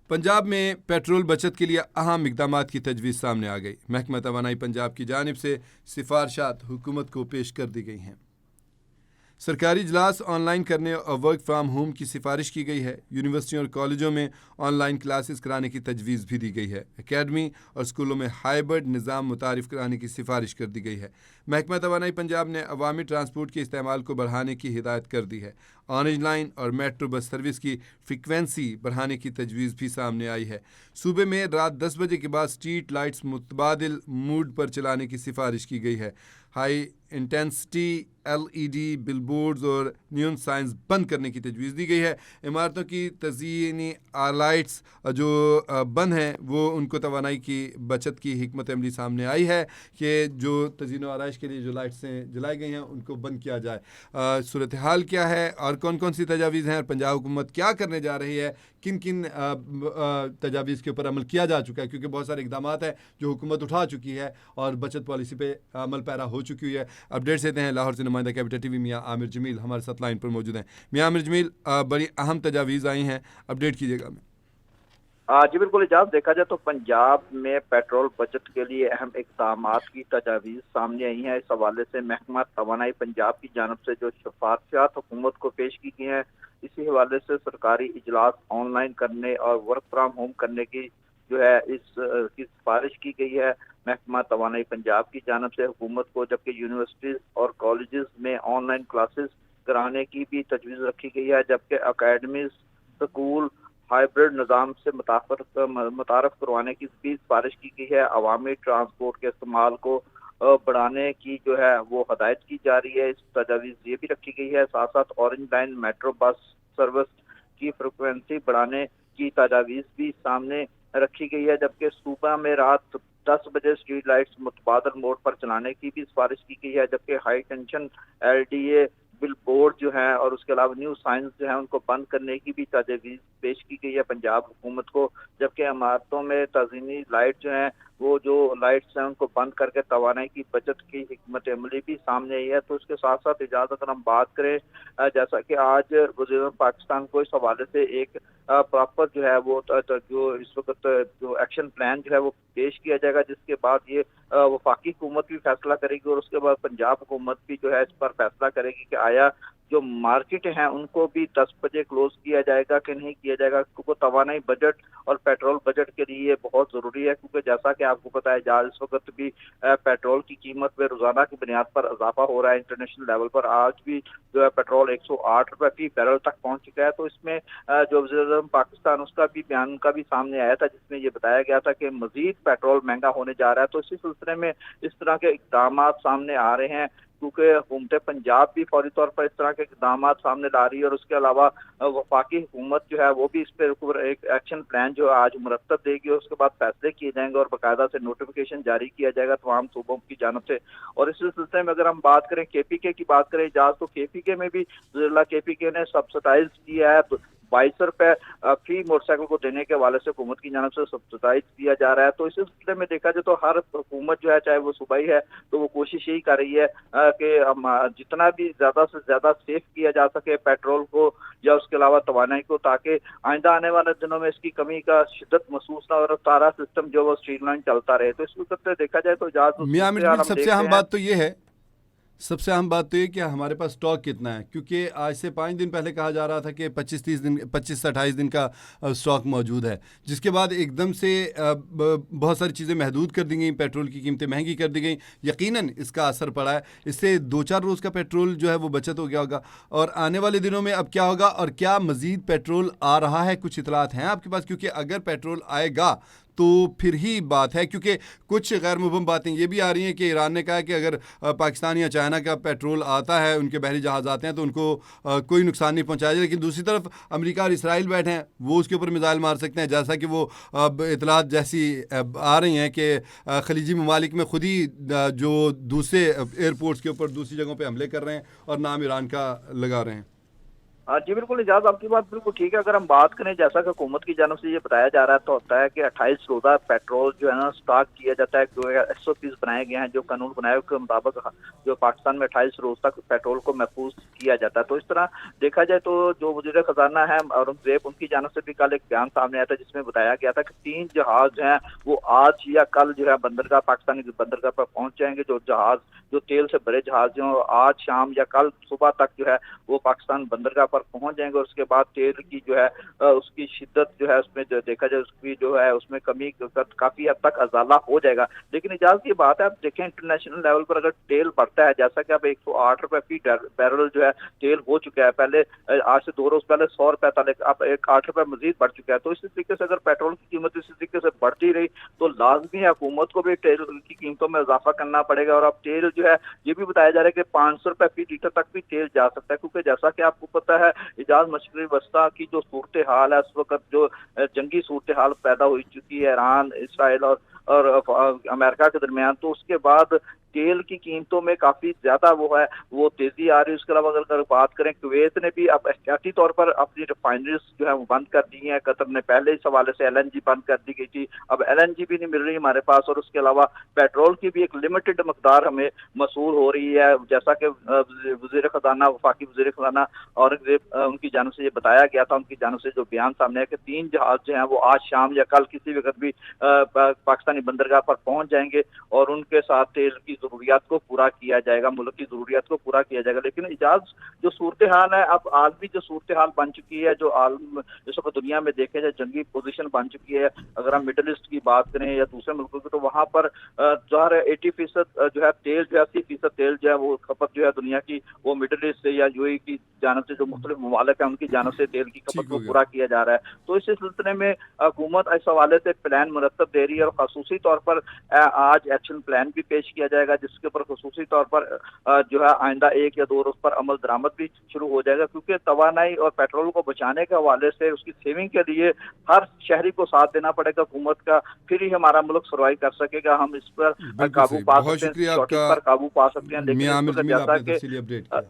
पंजाब में पेट्रोल बचत के लिए अहम इकदामात की तजवीज़ सामने आ गई। महकमा तवानाई पंजाब की जानिब से सिफारशात हुकूमत को पेश कर दी गई हैं। सरकारी इजलास ऑनलाइन करने और वर्क फ्राम होम की सिफारिश की गई है। यूनिवर्सिटियों और कॉलेजों में ऑनलाइन क्लासेस कराने की तजवीज़ भी दी गई है। एकेडमी और स्कूलों में हाइब्रिड निज़ाम मुतारिफ कराने की सिफारिश कर दी गई है। महकमा तवानाई पंजाब ने अवामी ट्रांसपोर्ट के इस्तेमाल को बढ़ाने की हिदायत कर दी है। ऑरेंज लाइन और मेट्रो बस सर्विस की फ्रिक्वेंसी बढ़ाने की तजवीज़ भी सामने आई है। सूबे में रात 10 बजे के बाद स्ट्रीट लाइट्स मुतबादिल मूड पर चलाने की सिफारिश की गई है। हाई इंटेंसिटी LED बिलबोर्ड्स और न्यून साइंस बंद करने की तजवीज़ दी गई है। इमारतों की तज़यीनी लाइट्स जो बंद हैं वो उनको तवानाई की बचत की हिकमत अमली सामने आई है कि जो तज़यीन आराइश के लिए जो लाइट्सें जलाई गई हैं उनको बंद किया जाए। सूरत हाल क्या है और कौन कौन सी तजावीज़ हैं और पंजाब हुकूमत क्या करने जा रही है, किन किन तजावीज़ के ऊपर अमल किया जा चुका है, क्योंकि बहुत सारे इकदाम हैं जो हुकूमत उठा चुकी है और बचत पॉलिसी पे अमल पैरा हो चुकी है। अपडेट्स देते हैं लाहौर से नुमाइंदा कैपिटल TV मियाँ आमिर जमील हमारे साथ लाइन पर मौजूद हैं। मियाँ आमिर जमील, बड़ी अहम तजावीज़ आई हैं, अपडेट कीजिएगा। जी बिल्कुल इजाज़, देखा जाए तो पंजाब में पेट्रोल बचत के लिए अहम इकदाम की तजावीज़ सामने आई हैं। इस हवाले से महकमा तवानाई पंजाब की जानब से जो सिफारिशात हुकूमत को पेश की गई हैं, इसी हवाले से सरकारी इजलास ऑनलाइन करने और वर्क फ्राम होम करने की जो है की सिफारिश की गई है महकमा तवानाई पंजाब की जानब से हुकूमत को, जबकि यूनिवर्सिटीज़ और कॉलेजेस में ऑनलाइन क्लासेस कराने की भी तजवीज़ रखी गई है, जबकि अकेडमी स्कूल हाइब्रिड निज़ाम से मुतारफ करवाने की भी सिफारिश की गई है। अवामी ट्रांसपोर्ट के इस्तेमाल को बढ़ाने की जो है वो हदायत की जा रही है। इस तजावीज़ ये भी रखी गई है, साथ साथ orange line metro bus service की फ्रिक्वेंसी बढ़ाने की तजावीज़ भी सामने रखी गई है, जबकि सूबा में रात 10 बजे स्ट्रीट लाइट्स मुतबादल मोड पर चलाने की भी सिफारिश की गई है, जबकि high tension LDA bill board जो है और उसके अलावा न्यू साइंस जो है उनको बंद करने की भी तजवीज़ पेश की गई है पंजाब हुकूमत को, जबकि इमारतों में तज़यीनी लाइट जो हैं वो जो लाइट्स हैं उनको बंद करके तवानाई की बचत की हिकमत अमली भी सामने आई है। तो उसके साथ साथ इजाज़त अगर हम बात करें, जैसा कि आज वज़ीर पाकिस्तान को इस हवाले से एक प्रॉपर जो है वो जो इस वक्त जो एक्शन प्लान जो है वो पेश किया जाएगा, जिसके बाद ये वफाकी हुकूमत भी फैसला करेगी और उसके बाद पंजाब हुकूमत भी जो है इस पर फैसला करेगी कि आया जो मार्केट हैं उनको भी 10 बजे क्लोज किया जाएगा कि नहीं किया जाएगा, क्योंकि तवानाई बजट और पेट्रोल बजट के लिए बहुत ज़रूरी है। क्योंकि जैसा कि आपको पता है आज इस वक्त भी पेट्रोल की कीमत में रोज़ाना की बुनियाद पर इजाफा हो रहा है। इंटरनेशनल लेवल पर आज भी जो है पेट्रोल 108 रुपये फी बैरल तक पहुंच चुका है। तो इसमें जो वज़ीर-ए-आज़म पाकिस्तान उसका भी बयान का भी सामने आया था, जिसमें ये बताया गया था कि मजीद पेट्रोल महंगा होने जा रहा है। तो इसी सिलसिले में इस तरह के इक़दाम सामने आ रहे हैं, क्योंकि हुकूमत पंजाब भी फौरी तौर पर इस तरह के इक़दाम सामने ला रही है और उसके अलावा वफाकी हुकूमत जो है वो भी इस पर एक एक्शन प्लान जो आज मुरतब देगी और उसके बाद फैसले किए जाएंगे और बाकायदा से नोटिफिकेशन जारी किया जाएगा तमाम सूबों की जानब से। और इस सिलसिले में अगर हम बात करें KPK की बात करें इजाज़, तो KPK में भी जिला KPK ने सब्सिडाइज किया है 22 रुपये फ्री मोटरसाइकिल को देने के हवाले से हुकूमत की जानब से सब्सिडाइज किया जा रहा है। तो इस सिलसिले में देखा जाए तो हर हुकूमत जो है चाहे वो सूबाई है तो वो कोशिश यही कर रही है कि जितना भी ज़्यादा से ज़्यादा सेफ किया जा सके पेट्रोल को या उसके अलावा तवानाई को, ताकि आइंदा आने वाले दिनों में इसकी कमी का शिद्दत महसूस ना हो और सारा सिस्टम जो वो स्ट्रीमलाइन चलता रहे। तो इस वक्त देखा जाए तो सबसे अहम बात तो ये कि हमारे पास स्टॉक कितना है, क्योंकि आज से 5 दिन पहले कहा जा रहा था कि 25 से 28 दिन का स्टॉक मौजूद है, जिसके बाद एकदम से बहुत सारी चीज़ें महदूद कर दी गई, पेट्रोल की कीमतें महंगी कर दी गई। यकीनन इसका असर पड़ा है, इससे 2-4 रोज़ का पेट्रोल जो है वो बचत हो गया होगा। और आने वाले दिनों में अब क्या होगा और क्या मज़ीद पेट्रोल आ रहा है, कुछ इतलात हैं आपके पास? क्योंकि अगर पेट्रोल आएगा तो फिर ही बात है, क्योंकि कुछ गैर मुबहम बातें ये भी आ रही हैं कि ईरान ने कहा कि अगर पाकिस्तान या चाइना का पेट्रोल आता है, उनके बहरी जहाज़ आते हैं तो उनको कोई नुकसान नहीं पहुंचाया जाए। लेकिन दूसरी तरफ अमेरिका और इसराइल बैठे हैं, वो उसके ऊपर मिसाइल मार सकते हैं, जैसा कि वो इतलात जैसी आ रही हैं कि खलीजी ममालिक में खुद ही जो दूसरे एयरपोर्ट्स के ऊपर दूसरी जगहों पर हमले कर रहे हैं और नाम ईरान का लगा रहे हैं। जी बिल्कुल इजाज़, आपकी बात बिल्कुल ठीक है। अगर हम बात करें, जैसा कि हुकूमत की जानब से ये बताया जा रहा है, तो होता है कि 28 रोज़ा पेट्रोल जो है ना स्टॉक किया जाता है, जो है SOPs बनाए गए हैं, जो कानून बनाए के मुताबिक जो पाकिस्तान में 28 रोज तक पेट्रोल को महफूज किया जाता है। तो इस तरह देखा जाए तो जो वज़ीर ख़जाना है औरंगज़ेब, उनकी जानब से भी कल एक बयान सामने आया था जिसमें बताया गया था कि 3 जहाज हैं वो आज या कल जो है बंदरगाह, पाकिस्तानी बंदरगाह पर पहुंच जाएंगे। जो जहाज, जो तेल से भरे जहाज हैं, आज शाम या कल सुबह तक जो है वो पाकिस्तान बंदरगाह पर पहुंच जाएंगे। और उसके बाद तेल की जो है उसकी शिद्दत जो है, उसमें जो देखा जाए उसकी जो है उसमें कमी काफी हद तक अजाला हो जाएगा। लेकिन इजाज़त की बात है, आप देखें इंटरनेशनल लेवल पर अगर तेल बढ़ता है, जैसा कि अब 108 रुपए फी बैरल जो है तेल हो चुका है, पहले आज से 2 रोज पहले 100 रुपए था, लेकिन अब 8 रुपए मजीद बढ़ चुका है। तो इसी तरीके से अगर पेट्रोल की कीमत इसी तरीके से बढ़ती रही तो लाजमी है हुकूमत को भी तेल की कीमतों में इजाफा करना पड़ेगा। और अब तेल जो है ये भी बताया जा रहा है कि 500 रुपए फी लीटर तक भी तेल जा सकता है, क्योंकि जैसा कि आपको पता है इजाज मशरक़ी वस्ता की जो सूरत हाल है इस वक्त, जो जंगी सूरत हाल पैदा हो चुकी है ईरान, इसराइल और अमेरिका के दरमियान, तो उसके बाद तेल की कीमतों में काफी ज्यादा वो तेजी आ रही है। उसके अलावा अगर बात करें, कुवैत ने भी अब एहतियाती तौर पर अपनी रिफाइनरीज जो है वो बंद कर दी हैं। कतर ने पहले इस हवाले से LNG बंद कर दी गई थी, अब LNG भी नहीं मिल रही हमारे पास। और उसके अलावा पेट्रोल की भी एक लिमिटेड मकदार हमें मसूल हो रही है, जैसा कि वज़ीर ख़जाना, वफाकी वज़ीर ख़जाना औरंगज़ेब उनकी जानब से ये बताया गया था, उनकी जानब से जो बयान सामने है कि 3 जहाज जो हैं वो आज शाम या कल किसी वक्त भी पाकिस्तानी बंदरगाह पर पहुंच जाएंगे और उनके साथ तेल की ज़रूरियात को पूरा किया जाएगा, मुल्क की ज़रूरियात को पूरा किया जाएगा। लेकिन इजाज़, जो सूरत हाल है, अब आलमी जो सूरत हाल बन चुकी है, जो आलम जिस वक्त दुनिया में देखे जाए जंगी पोजीशन बन चुकी है, अगर हम मिडल ईस्ट की बात करें या दूसरे मुल्कों की, तो वहाँ पर जो है 80% जो है तेल, जो है 80% तेल जो है वो खपत जो है दुनिया की, वो मिडल ईस्ट से या UAE की जानब से जो मुख्तलिफ ममालिक है उनकी जानब से तेल की खपत को पूरा किया जा रहा है। तो इस सिलसिले में हुकूमत इस हवाले से प्लान मुरतब दे रही है और खसूसी तौर पर आज एक्शन प्लान भी पेश किया जाएगा, जिसके ऊपर खसूसी तौर पर जो है आइंदा 1 या 2 रोज पर अमल दरामद भी शुरू हो जाएगा। क्योंकि तवानाई और पेट्रोल को बचाने के हवाले से उसकी सेविंग के लिए हर शहरी को साथ देना पड़ेगा हुकूमत का, फिर ही हमारा मुल्क सर्वाइव कर सकेगा। हम इस पर काबू पा सकते हैं, शॉर्टेज पर काबू पा सकते हैं। लेकिन मियां आमिर इस पर जमील, जैसा आपने कि तफसीली अपडेट किया।